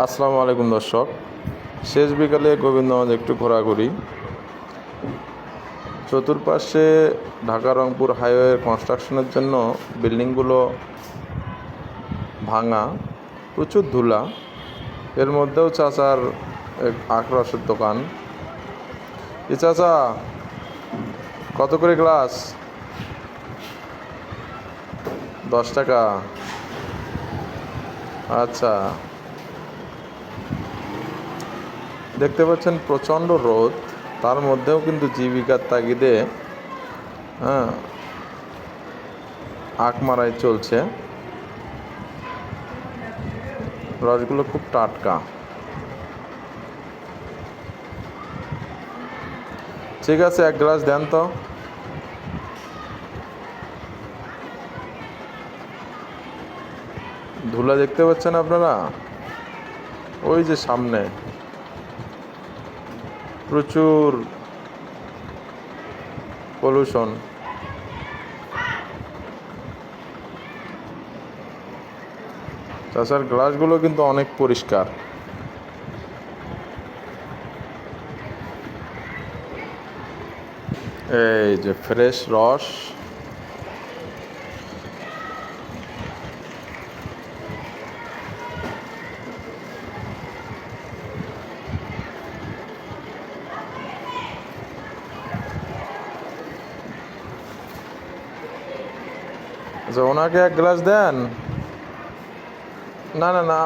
আসসালামু আলাইকুম দর্শক, শেষ বিকালে গোবিন্দগঞ্জ একটু ঘোরাঘুরি। চতুর্পাশে ঢাকা রংপুর হাইওয়ে কনস্ট্রাকশনের জন্য বিল্ডিংগুলো ভাঙা, প্রচুর ধুলা। এর মধ্যেও চাচার আখরসের দোকান। চাচা, কত করে গ্লাস? 10 টাকা। আচ্ছা, দেখতে পাচ্ছেন প্রচণ্ড রোদ, তার মধ্যেও কিন্তু জীবিকার তাগিদে আখ মারাই চলছে। রসগুলো খুব টাটকা। ঠিক আছে, 1 গ্লাস দেন তো। ধুলা দেখতে পাচ্ছেন আপনারা? ওই যে সামনে প্রচুর পলিউশন। চাষার গ্লাসগুলো কিন্তু অনেক পরিষ্কার। এই যে ফ্রেশ রস। আচ্ছা, ওনাকে 1 গ্লাস দেন। না না না,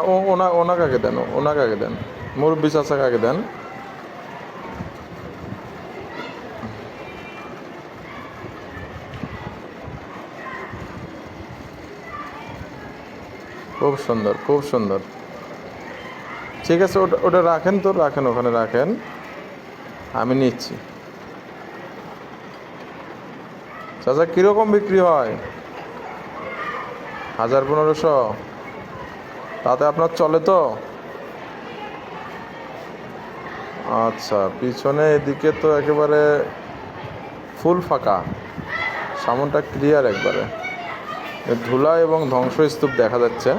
ওনাকে আগে দেন, ওনাকে আগে দেন, মুরব্বী চাচাকে আগে দেন। খুব সুন্দর, খুব সুন্দর। ঠিক আছে, ওটা রাখেন তো, রাখেন, ওখানে রাখেন, আমি নিচ্ছি। চাচা, কীরকম বিক্রি হয়? 1500? তাতে আপনার চলে তো? আচ্ছা, পিছনে এদিকে তো একেবারে ফুল ফাঁকা, সামনটা ক্লিয়ার একবারে। ধুলা এবং ধ্বংসস্তূপ দেখা যাচ্ছে।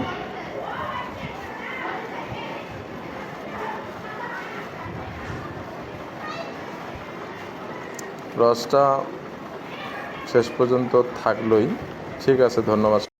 রসটা শেষ পর্যন্ত থাকলোই। ঠিক আছে, ধন্যবাদ।